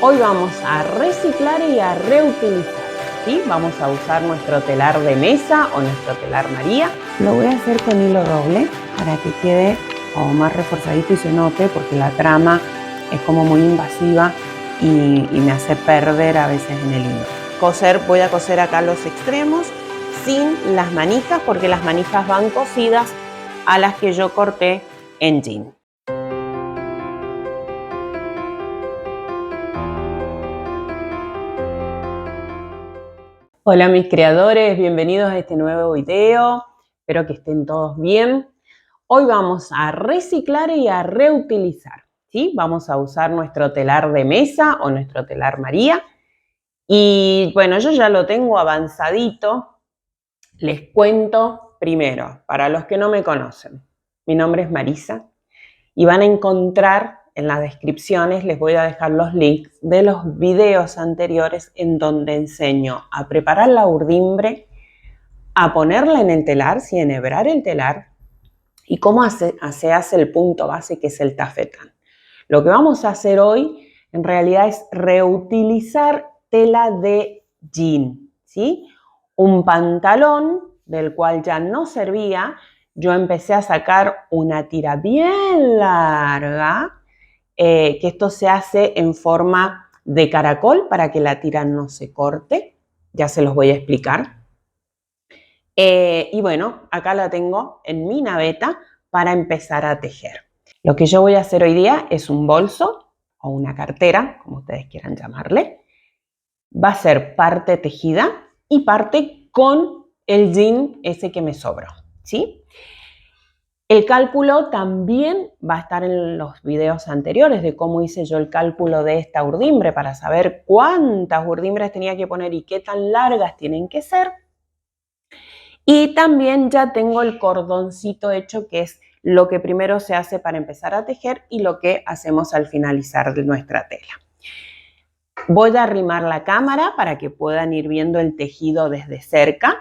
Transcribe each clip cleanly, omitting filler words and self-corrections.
Hoy vamos a reciclar y a reutilizar, ¿sí? Vamos a usar nuestro telar de mesa o nuestro telar María. Lo voy a hacer con hilo doble para que quede como más reforzadito y se note, porque la trama es como muy invasiva y me hace perder a veces en el hilo. Voy a coser acá los extremos sin las manijas, porque las manijas van cosidas a las que yo corté en jean. Hola mis creadores, bienvenidos a este nuevo video. Espero que estén todos bien. Hoy vamos a reciclar y a reutilizar, ¿sí? Vamos a usar nuestro telar de mesa o nuestro telar María. Y bueno, yo ya lo tengo avanzadito. Les cuento primero, para los que no me conocen, mi nombre es Marisa y van a encontrar en las descripciones, les voy a dejar los links de los videos anteriores en donde enseño a preparar la urdimbre, a ponerla en el telar, sí, enhebrar el telar, y cómo se hace el punto base, que es el tafetán. Lo que vamos a hacer hoy en realidad es reutilizar tela de jean, ¿sí? Un pantalón del cual ya no servía. Yo empecé a sacar una tira bien larga, que esto se hace en forma de caracol para que la tira no se corte. Ya se los voy a explicar. Y bueno, acá la tengo en mi naveta para empezar a tejer. Lo que yo voy a hacer hoy día es un bolso o una cartera, como ustedes quieran llamarle. Va a ser parte tejida y parte con el jean ese que me sobró, ¿sí? El cálculo también va a estar en los videos anteriores de cómo hice yo el cálculo de esta urdimbre para saber cuántas urdimbres tenía que poner y qué tan largas tienen que ser. Y también ya tengo el cordoncito hecho, que es lo que primero se hace para empezar a tejer y lo que hacemos al finalizar de nuestra tela. Voy a arrimar la cámara para que puedan ir viendo el tejido desde cerca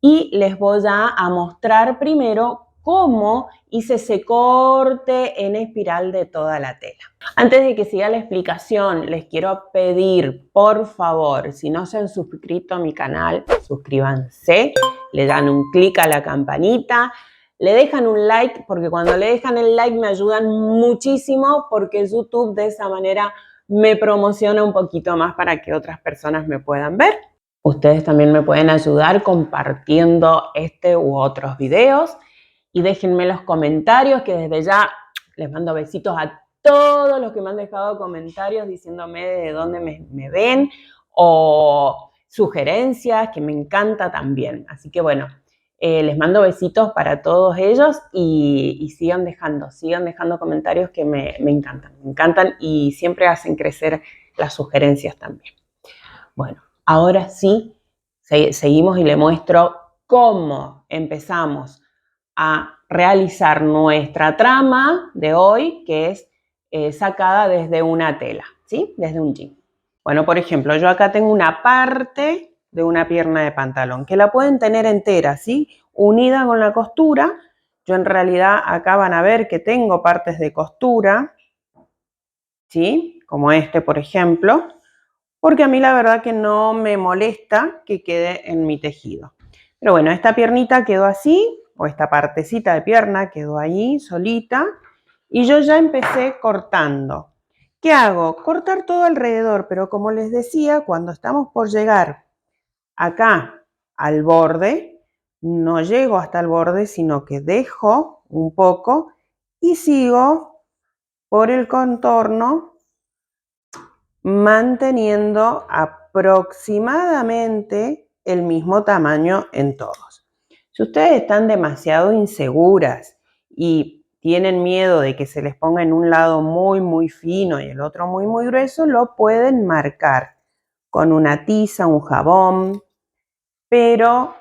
y les voy a mostrar primero cómo hice ese corte en espiral de toda la tela. Antes de que siga la explicación, les quiero pedir, por favor, si no se han suscrito a mi canal, suscríbanse, le dan un clic a la campanita, le dejan un like, porque cuando le dejan el like me ayudan muchísimo, porque YouTube de esa manera me promociona un poquito más para que otras personas me puedan ver. Ustedes también me pueden ayudar compartiendo este u otros videos y déjenme los comentarios, que desde ya les mando besitos a todos los que me han dejado comentarios diciéndome de dónde me ven o sugerencias, que me encanta también. Así que bueno, les mando besitos para todos ellos y sigan dejando comentarios que me encantan y siempre hacen crecer las sugerencias también. Bueno, ahora sí, seguimos y le muestro cómo empezamos a realizar nuestra trama de hoy, que es sacada desde una tela, ¿sí? Desde un jean. Bueno, por ejemplo, yo acá tengo una parte de una pierna de pantalón, que la pueden tener entera, ¿sí? Unida con la costura. Yo en realidad acá van a ver que tengo partes de costura, ¿sí? Como este, por ejemplo, porque a mí la verdad que no me molesta que quede en mi tejido. Pero bueno, esta piernita quedó así, o esta partecita de pierna quedó ahí solita, y yo ya empecé cortando. ¿Qué hago? Cortar todo alrededor, pero como les decía, cuando estamos por llegar acá al borde, no llego hasta el borde, sino que dejo un poco y sigo por el contorno manteniendo aproximadamente el mismo tamaño en todos. Si ustedes están demasiado inseguras y tienen miedo de que se les ponga en un lado muy fino y el otro muy grueso, lo pueden marcar con una tiza, un jabón, pero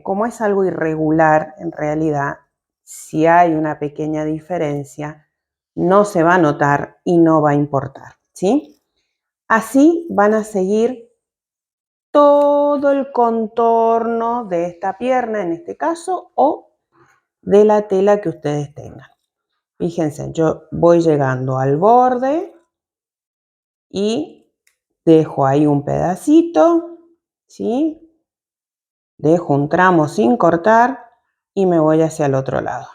como es algo irregular, en realidad, si hay una pequeña diferencia, no se va a notar y no va a importar, ¿sí? Así van a seguir todo el contorno de esta pierna, en este caso, o de la tela que ustedes tengan. Fíjense, yo voy llegando al borde y dejo ahí un pedacito, ¿sí? Dejo un tramo sin cortar y me voy hacia el otro lado.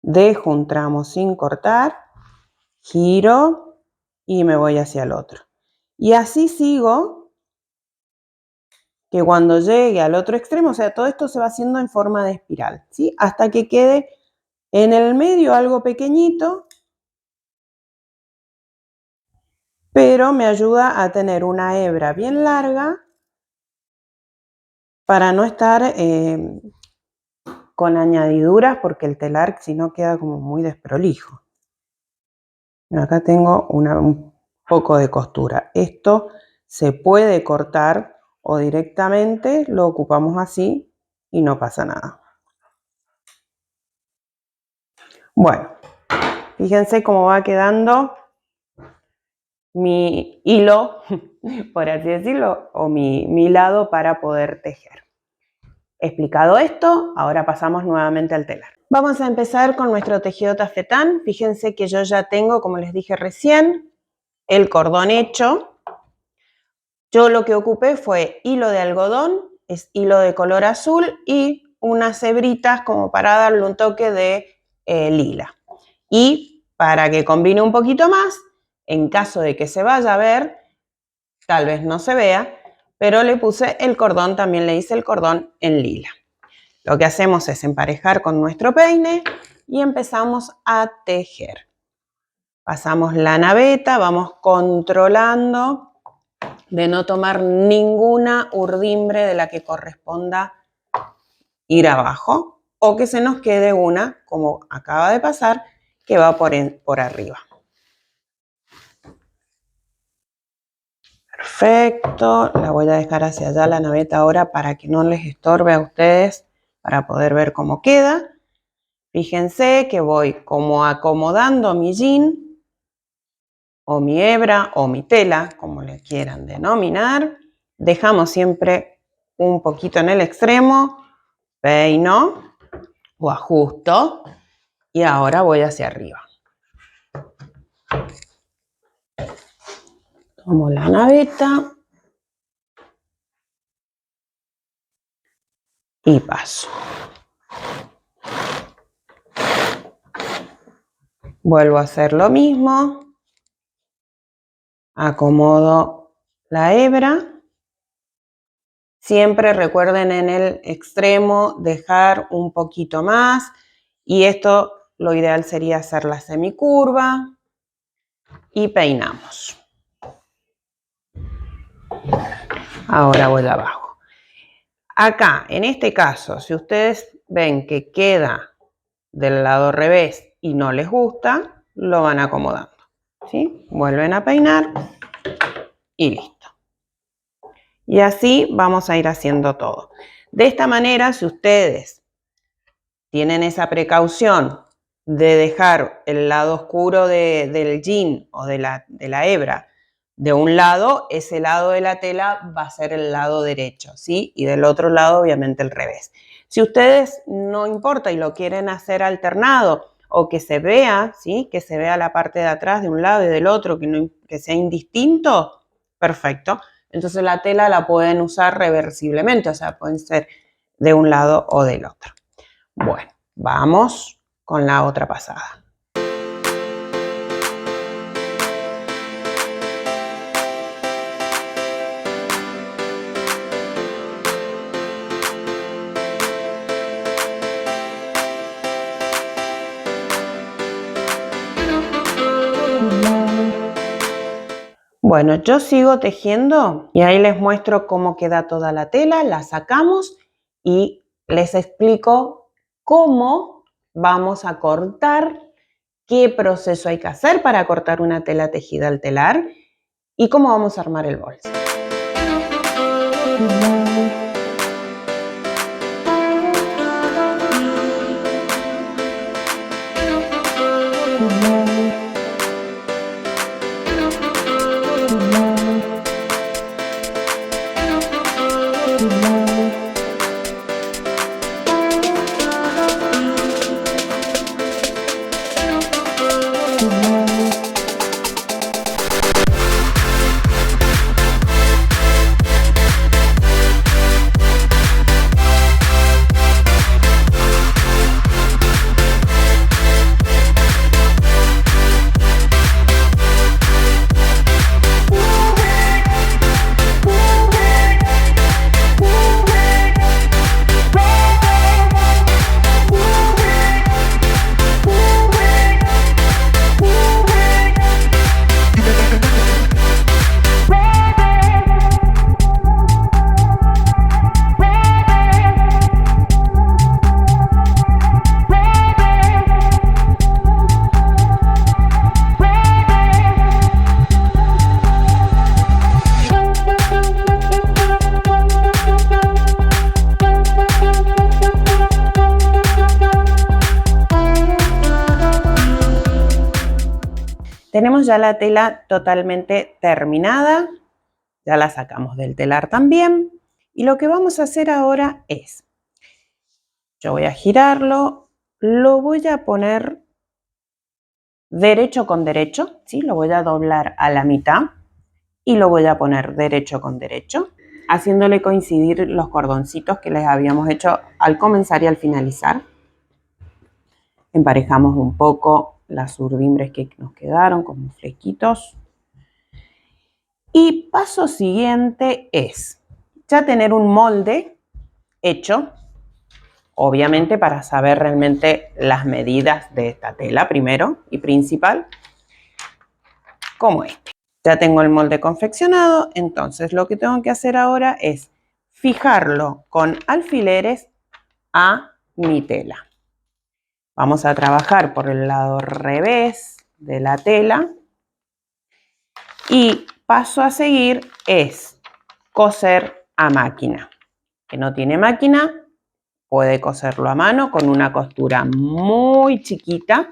Dejo un tramo sin cortar, giro y me voy hacia el otro. Y así sigo, que cuando llegue al otro extremo, o sea, todo esto se va haciendo en forma de espiral, ¿sí? Hasta que quede en el medio algo pequeñito, pero me ayuda a tener una hebra bien larga para no estar con añadiduras, porque el telar si no queda como muy desprolijo. Acá tengo un poco de costura. Esto se puede cortar o directamente lo ocupamos así y no pasa nada. Bueno, fíjense cómo va quedando mi hilo, por así decirlo, o mi lado para poder tejer. Explicado esto, ahora pasamos nuevamente al telar. Vamos a empezar con nuestro tejido tafetán. Fíjense que yo ya tengo, como les dije recién, el cordón hecho. Yo lo que ocupé fue hilo de algodón, es hilo de color azul y unas hebritas como para darle un toque de lila. Y para que combine un poquito más, en caso de que se vaya a ver, tal vez no se vea, pero le puse el cordón, también le hice el cordón en lila. Lo que hacemos es emparejar con nuestro peine y empezamos a tejer. Pasamos la naveta, vamos controlando de no tomar ninguna urdimbre de la que corresponda ir abajo o que se nos quede una, como acaba de pasar, que va por arriba. Perfecto, la voy a dejar hacia allá la naveta ahora para que no les estorbe a ustedes, para poder ver cómo queda. Fíjense que voy como acomodando mi jean o mi hebra o mi tela, como le quieran denominar. Dejamos siempre un poquito en el extremo, peino o ajusto y ahora voy hacia arriba. Tomo la naveta y paso. Vuelvo a hacer lo mismo. Acomodo la hebra. Siempre recuerden en el extremo dejar un poquito más y esto lo ideal sería hacer la semicurva y peinamos. Ahora voy abajo. Acá, en este caso, si ustedes ven que queda del lado revés y no les gusta, lo van acomodando, ¿sí? Vuelven a peinar y listo. Y así vamos a ir haciendo todo. De esta manera, si ustedes tienen esa precaución de dejar el lado oscuro del jean o de la hebra de un lado, ese lado de la tela va a ser el lado derecho, ¿sí? Y del otro lado, obviamente, el revés. Si ustedes no importa y lo quieren hacer alternado o que se vea, ¿sí? Que se vea la parte de atrás de un lado y del otro, que sea indistinto, perfecto. Entonces la tela la pueden usar reversiblemente, o sea, pueden ser de un lado o del otro. Bueno, vamos con la otra pasada. Bueno, yo sigo tejiendo y ahí les muestro cómo queda toda la tela, la sacamos y les explico cómo vamos a cortar, qué proceso hay que hacer para cortar una tela tejida al telar y cómo vamos a armar el bolso. Tenemos ya la tela totalmente terminada, ya la sacamos del telar también. Y lo que vamos a hacer ahora es, yo voy a girarlo, lo voy a poner derecho con derecho, ¿sí? Lo voy a doblar a la mitad y lo voy a poner derecho con derecho, haciéndole coincidir los cordoncitos que les habíamos hecho al comenzar y al finalizar. Emparejamos un poco las urdimbres que nos quedaron como flequitos. Y paso siguiente es ya tener un molde hecho, obviamente para saber realmente las medidas de esta tela primero y principal, como este. Ya tengo el molde confeccionado, entonces lo que tengo que hacer ahora es fijarlo con alfileres a mi tela. Vamos a trabajar por el lado revés de la tela y paso a seguir es coser a máquina. Que no tiene máquina, puede coserlo a mano con una costura muy chiquita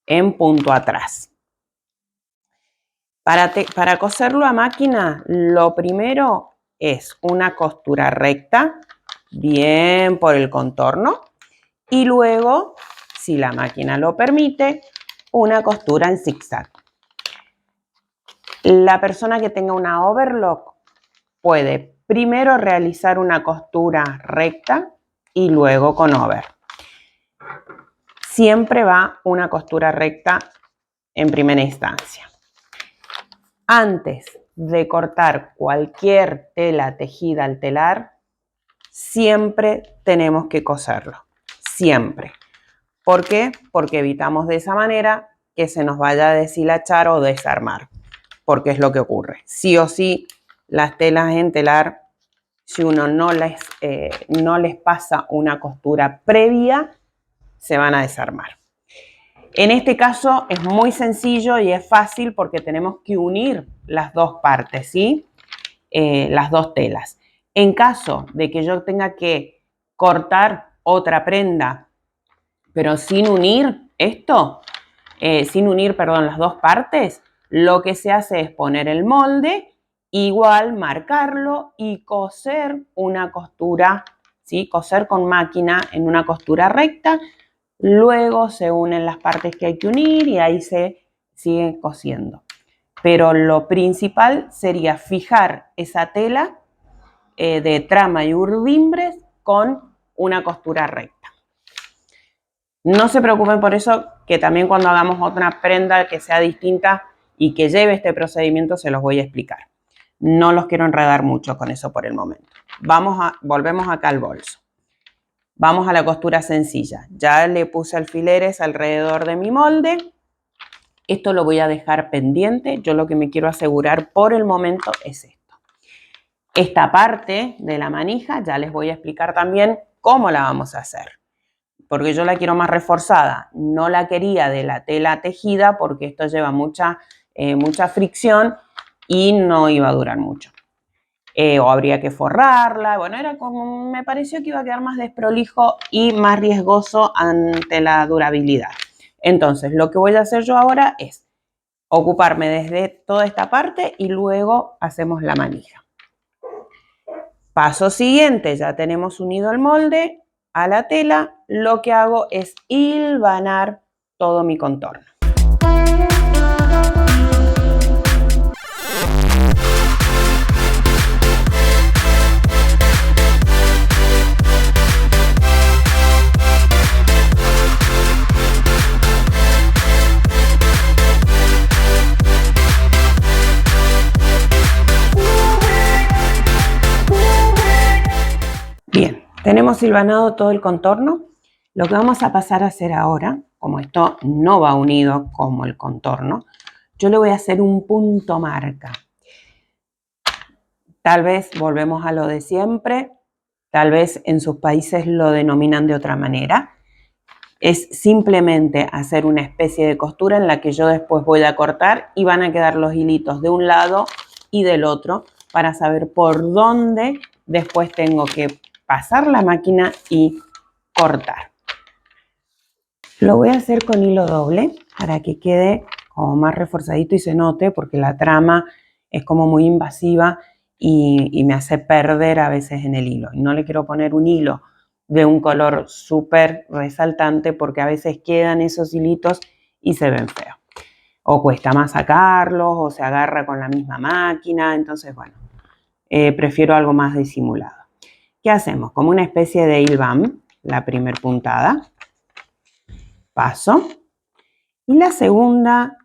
en punto atrás. Para coserlo a máquina, lo primero es una costura recta, bien por el contorno, y luego, si la máquina lo permite, una costura en zigzag. La persona que tenga una overlock puede primero realizar una costura recta y luego con over. Siempre va una costura recta en primera instancia. Antes de cortar cualquier tela tejida al telar, siempre tenemos que coserlo. Siempre. ¿Por qué? Porque evitamos de esa manera que se nos vaya a deshilachar o desarmar. Porque es lo que ocurre. Sí o sí, las telas en telar, si uno no les pasa una costura previa, se van a desarmar. En este caso es muy sencillo y es fácil porque tenemos que unir las dos partes, ¿sí? Las dos telas. En caso de que yo tenga que cortar otra prenda, pero sin unir las dos partes, lo que se hace es poner el molde, igual marcarlo y coser una costura, ¿sí? Coser con máquina en una costura recta. Luego se unen las partes que hay que unir y ahí se sigue cosiendo. Pero lo principal sería fijar esa tela de trama y urdimbres con una costura recta. No se preocupen por eso, que también cuando hagamos otra prenda que sea distinta y que lleve este procedimiento se los voy a explicar. No los quiero enredar mucho con eso por el momento. Volvemos acá al bolso. Vamos a la costura sencilla. Ya le puse alfileres alrededor de mi molde. Esto lo voy a dejar pendiente. Yo lo que me quiero asegurar por el momento es esto. Esta parte de la manija ya les voy a explicar también cómo la vamos a hacer. Porque yo la quiero más reforzada. No la quería de la tela tejida porque esto lleva mucha fricción y no iba a durar mucho. O habría que forrarla. Bueno, me pareció que iba a quedar más desprolijo y más riesgoso ante la durabilidad. Entonces, lo que voy a hacer yo ahora es ocuparme desde toda esta parte y luego hacemos la manija. Paso siguiente, ya tenemos unido el molde a la tela. Lo que hago es hilvanar todo mi contorno. Bien, tenemos hilvanado todo el contorno. Lo que vamos a pasar a hacer ahora, como esto no va unido como el contorno, yo le voy a hacer un punto marca. Tal vez volvemos a lo de siempre, tal vez en sus países lo denominan de otra manera. Es simplemente hacer una especie de costura en la que yo después voy a cortar y van a quedar los hilitos de un lado y del otro para saber por dónde después tengo que pasar la máquina y cortar. Lo voy a hacer con hilo doble para que quede como más reforzadito y se note, porque la trama es como muy invasiva y me hace perder a veces en el hilo. Y no le quiero poner un hilo de un color súper resaltante porque a veces quedan esos hilitos y se ven feos. O cuesta más sacarlos o se agarra con la misma máquina. Entonces, bueno, prefiero algo más disimulado. ¿Qué hacemos? Como una especie de hilván, la primer puntada. Paso. Y la segunda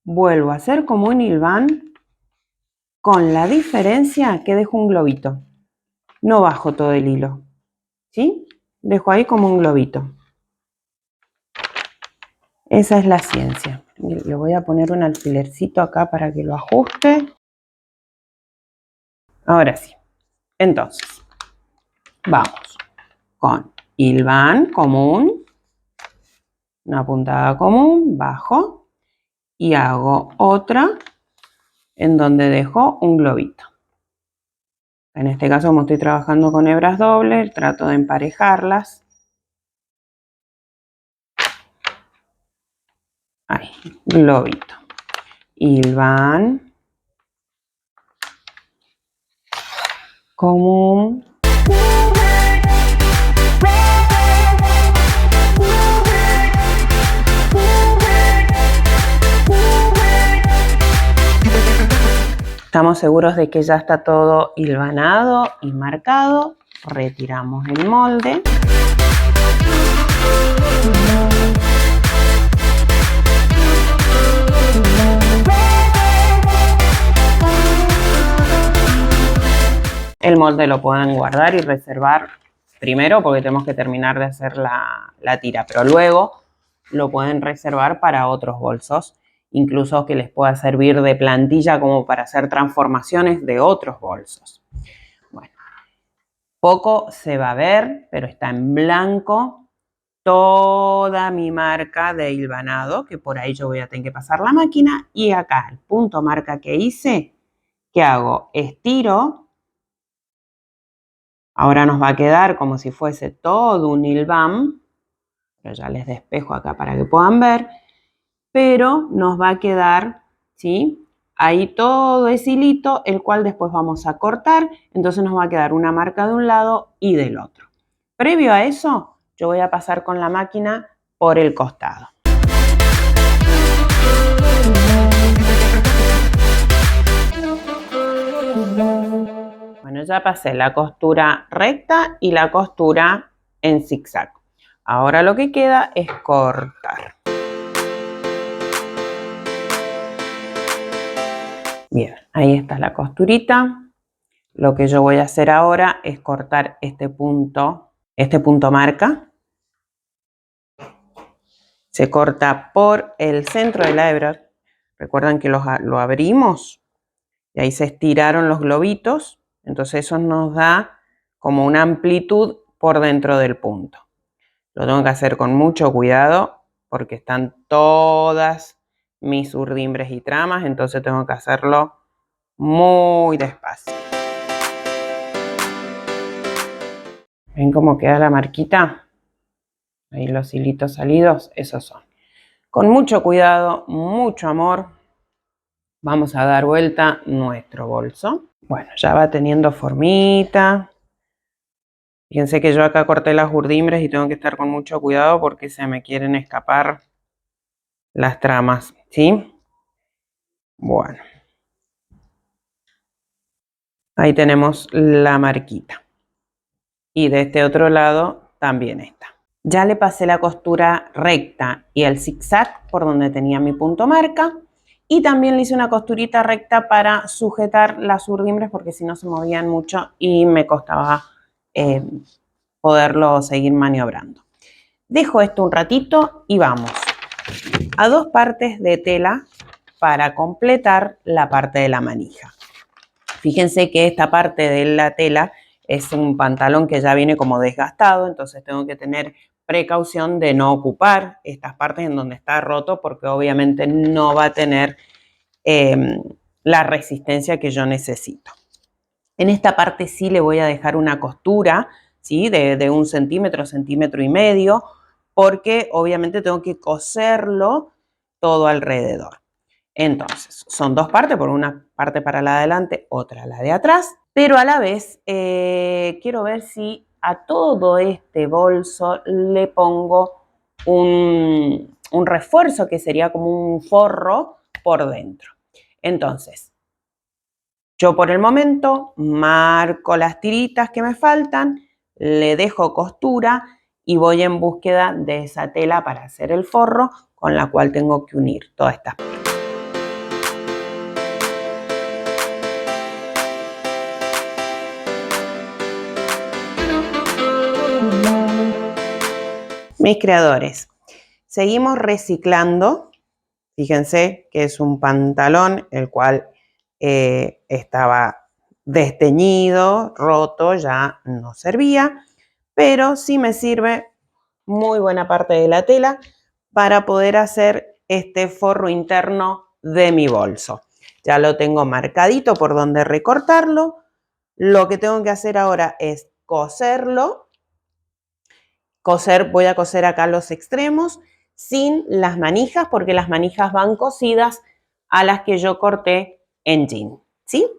vuelvo a hacer como un hilván con la diferencia que dejo un globito. No bajo todo el hilo, ¿sí? Dejo ahí como un globito. Esa es la ciencia. Le voy a poner un alfilercito acá para que lo ajuste. Ahora sí. Entonces, vamos con hilván común, una puntada común, bajo y hago otra en donde dejo un globito. En este caso, como estoy trabajando con hebras dobles, trato de emparejarlas. Ahí, globito. Hilván común. Estamos seguros de que ya está todo hilvanado y marcado. Retiramos el molde. El molde lo pueden guardar y reservar primero porque tenemos que terminar de hacer la tira, pero luego lo pueden reservar para otros bolsos, incluso que les pueda servir de plantilla como para hacer transformaciones de otros bolsos. Bueno, poco se va a ver, pero está en blanco toda mi marca de hilvanado, que por ahí yo voy a tener que pasar la máquina, y acá el punto marca que hice, ¿qué hago? Estiro. Ahora nos va a quedar como si fuese todo un hilván, pero ya les despejo acá para que puedan ver, pero nos va a quedar, ¿sí? Ahí todo ese hilito, el cual después vamos a cortar, entonces nos va a quedar una marca de un lado y del otro. Previo a eso, yo voy a pasar con la máquina por el costado. Bueno, ya pasé la costura recta y la costura en zigzag. Ahora lo que queda es cortar. Bien, ahí está la costurita. Lo que yo voy a hacer ahora es cortar este punto marca. Se corta por el centro de la hebra. Recuerdan que lo abrimos y ahí se estiraron los globitos. Entonces eso nos da como una amplitud por dentro del punto. Lo tengo que hacer con mucho cuidado porque están todas mis urdimbres y tramas, entonces tengo que hacerlo muy despacio. ¿Ven cómo queda la marquita? Ahí los hilitos salidos, esos son. Con mucho cuidado, mucho amor, vamos a dar vuelta nuestro bolso. Bueno, ya va teniendo formita. Fíjense que yo acá corté las urdimbres y tengo que estar con mucho cuidado porque se me quieren escapar las tramas, ¿sí? Bueno. Ahí tenemos la marquita. Y de este otro lado también está. Ya le pasé la costura recta y el zigzag por donde tenía mi punto marca. Y también le hice una costurita recta para sujetar las urdimbres porque si no se movían mucho y me costaba poderlo seguir maniobrando. Dejo esto un ratito y vamos a 2 partes de tela para completar la parte de la manija. Fíjense que esta parte de la tela es un pantalón que ya viene como desgastado, entonces tengo que tener precaución de no ocupar estas partes en donde está roto porque obviamente no va a tener la resistencia que yo necesito. En esta parte sí le voy a dejar una costura, ¿sí? de 1 centímetro, centímetro y medio, porque obviamente tengo que coserlo todo alrededor. Entonces, son dos partes, por una parte para la de adelante, otra la de atrás, pero a la vez quiero ver si a todo este bolso le pongo un refuerzo que sería como un forro por dentro. Entonces, yo por el momento marco las tiritas que me faltan, le dejo costura y voy en búsqueda de esa tela para hacer el forro con la cual tengo que unir todas estas partes. Mis creadores, seguimos reciclando. Fíjense que es un pantalón el cual estaba desteñido, roto, ya no servía, pero sí me sirve muy buena parte de la tela para poder hacer este forro interno de mi bolso. Ya lo tengo marcadito por donde recortarlo. Lo que tengo que hacer ahora es coserlo. Voy a coser acá los extremos sin las manijas, porque las manijas van cosidas a las que yo corté en jean, ¿sí?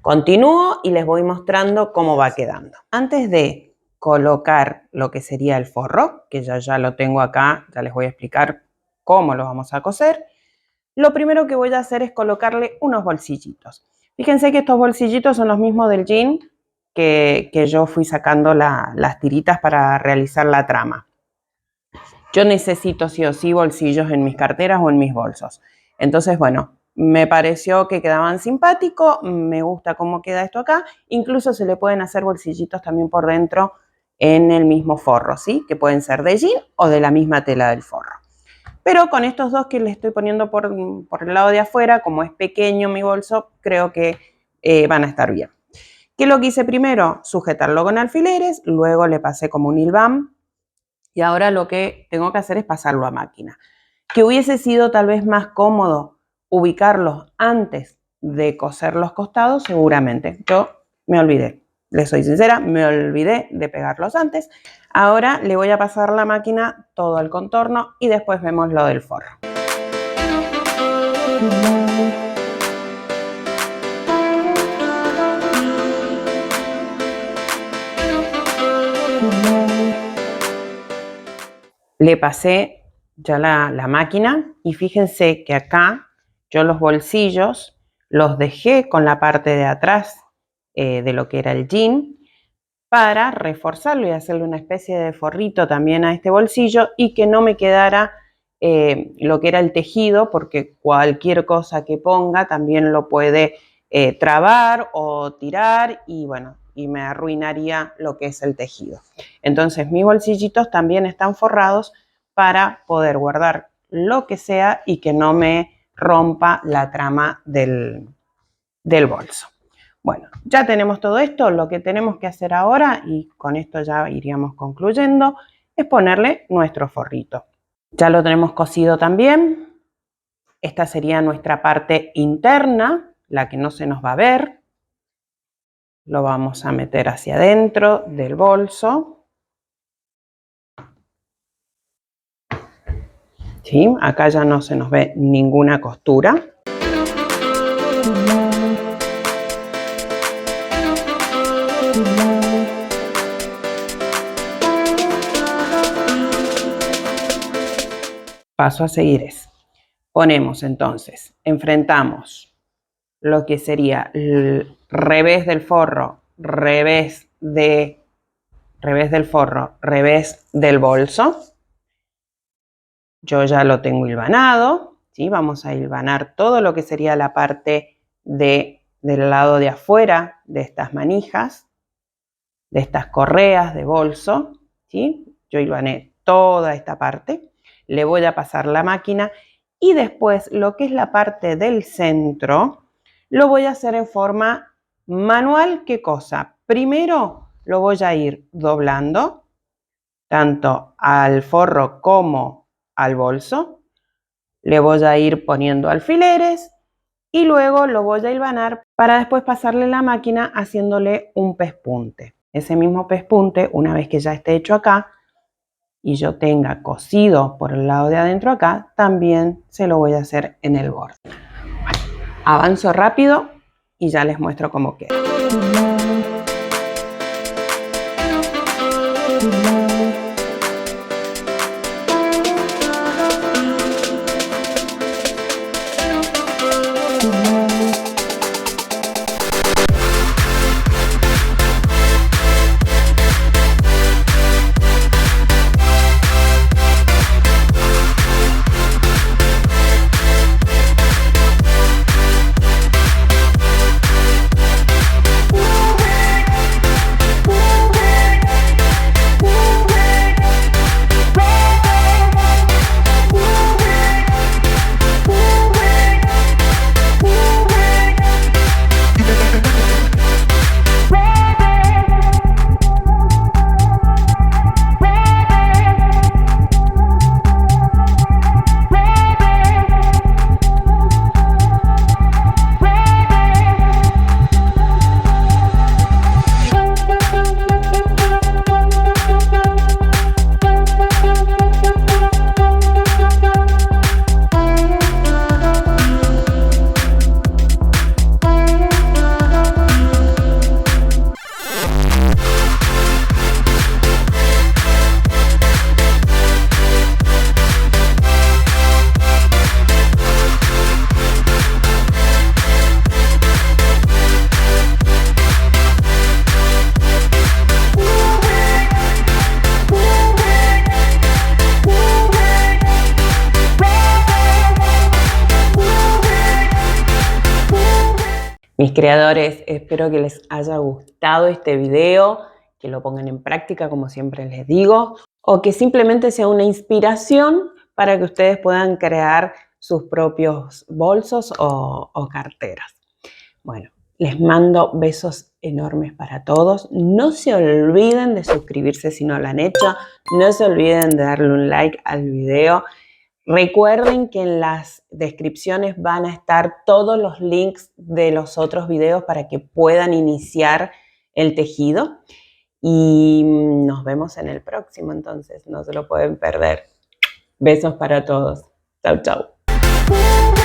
Continúo y les voy mostrando cómo va quedando. Antes de colocar lo que sería el forro, que ya lo tengo acá, ya les voy a explicar cómo lo vamos a coser, lo primero que voy a hacer es colocarle unos bolsillitos. Fíjense que estos bolsillitos son los mismos del jean que yo fui sacando las tiritas para realizar la trama. Yo necesito sí o sí bolsillos en mis carteras o en mis bolsos. Entonces, bueno, me pareció que quedaban simpáticos, me gusta cómo queda esto acá. Incluso se le pueden hacer bolsillitos también por dentro en el mismo forro, ¿sí? Que pueden ser de jean o de la misma tela del forro. Pero con estos dos que le estoy poniendo por el lado de afuera, como es pequeño mi bolso, creo que van a estar bien. ¿Qué es lo que hice primero? Sujetarlo con alfileres, luego le pasé como un hilván y ahora lo que tengo que hacer es pasarlo a máquina. Que hubiese sido tal vez más cómodo ubicarlos antes de coser los costados, seguramente. Yo me olvidé, les soy sincera, me olvidé de pegarlos antes. Ahora le voy a pasar la máquina todo el contorno y después vemos lo del forro. Le pasé ya la máquina y fíjense que acá yo los bolsillos los dejé con la parte de atrás de lo que era el jean para reforzarlo y hacerle una especie de forrito también a este bolsillo y que no me quedara lo que era el tejido, porque cualquier cosa que ponga también lo puede trabar o tirar y bueno, y me arruinaría lo que es el tejido. Entonces mis bolsillitos también están forrados para poder guardar lo que sea y que no me rompa la trama del bolso. Bueno, ya tenemos todo esto. Lo que tenemos que hacer ahora, y con esto ya iríamos concluyendo, es ponerle nuestro forrito. Ya lo tenemos cosido también. Esta sería nuestra parte interna, la que no se nos va a ver. Lo vamos a meter hacia adentro del bolso. ¿Sí? Acá ya no se nos ve ninguna costura. Paso a seguir es, ponemos entonces, enfrentamos lo que sería el revés del forro, revés del forro, revés del bolso. Yo ya lo tengo hilvanado, ¿sí? Vamos a hilvanar todo lo que sería la parte del lado de afuera de estas manijas, de estas correas de bolso, ¿sí? Yo hilvané toda esta parte. Le voy a pasar la máquina y después lo que es la parte del centro lo voy a hacer en forma manual. ¿Qué cosa? Primero lo voy a ir doblando tanto al forro como al bolso. Le voy a ir poniendo alfileres y luego lo voy a hilvanar para después pasarle la máquina haciéndole un pespunte. Ese mismo pespunte, una vez que ya esté hecho acá, y yo tenga cosido por el lado de adentro acá, también se lo voy a hacer en el borde. Avanzo rápido y ya les muestro cómo queda. Mis creadores, espero que les haya gustado este video, que lo pongan en práctica como siempre les digo, o que simplemente sea una inspiración para que ustedes puedan crear sus propios bolsos o carteras. Bueno, les mando besos enormes para todos. No se olviden de suscribirse si no lo han hecho. No se olviden de darle un like al video. Recuerden que en las descripciones van a estar todos los links de los otros videos para que puedan iniciar el tejido. Y nos vemos en el próximo, entonces no se lo pueden perder. Besos para todos. Chau, chau.